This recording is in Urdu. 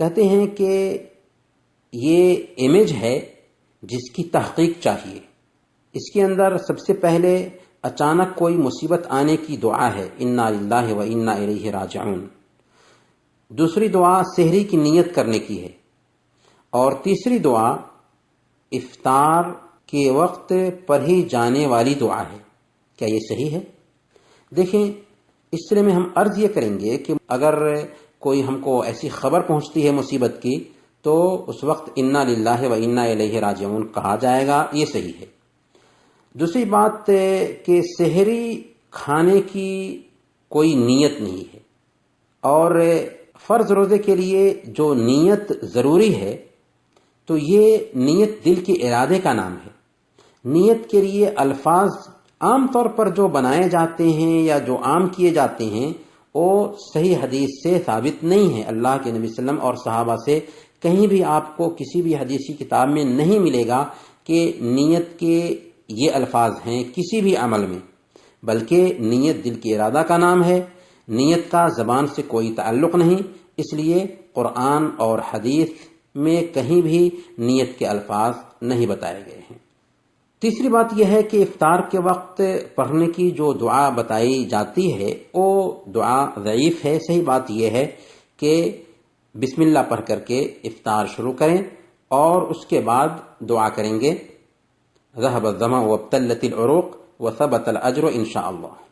کہتے ہیں کہ یہ امیج ہے جس کی تحقیق چاہیے. اس کے اندر سب سے پہلے اچانک کوئی مصیبت آنے کی دعا ہے، انا للہ و انا الیہ راجعون. دوسری دعا سحری کی نیت کرنے کی ہے، اور تیسری دعا افطار کے وقت پڑھی جانے والی دعا ہے. کیا یہ صحیح ہے؟ دیکھیں، اس سلسلے میں ہم عرض یہ کریں گے کہ اگر کوئی ہم کو ایسی خبر پہنچتی ہے مصیبت کی تو اس وقت انا للہ و انا الیہ راجعون کہا جائے گا، یہ صحیح ہے. دوسری بات کہ سحری کھانے کی کوئی نیت نہیں ہے، اور فرض روزے کے لیے جو نیت ضروری ہے تو یہ نیت دل کے ارادے کا نام ہے. نیت کے لیے الفاظ عام طور پر جو بنائے جاتے ہیں یا جو عام کیے جاتے ہیں وہ صحیح حدیث سے ثابت نہیں ہے. اللہ کے نبی صلی اللہ علیہ وسلم اور صحابہ سے کہیں بھی آپ کو کسی بھی حدیثی کتاب میں نہیں ملے گا کہ نیت کے یہ الفاظ ہیں کسی بھی عمل میں، بلکہ نیت دل کے ارادہ کا نام ہے. نیت کا زبان سے کوئی تعلق نہیں، اس لیے قرآن اور حدیث میں کہیں بھی نیت کے الفاظ نہیں بتائے گئے ہیں. تیسری بات یہ ہے کہ افطار کے وقت پڑھنے کی جو دعا بتائی جاتی ہے وہ دعا ضعیف ہے. صحیح بات یہ ہے کہ بسم اللہ پڑھ کر کے افطار شروع کریں اور اس کے بعد دعا کریں گے ذهب الظمأ وابتلت العروق وثبت الأجر إن شاء الله.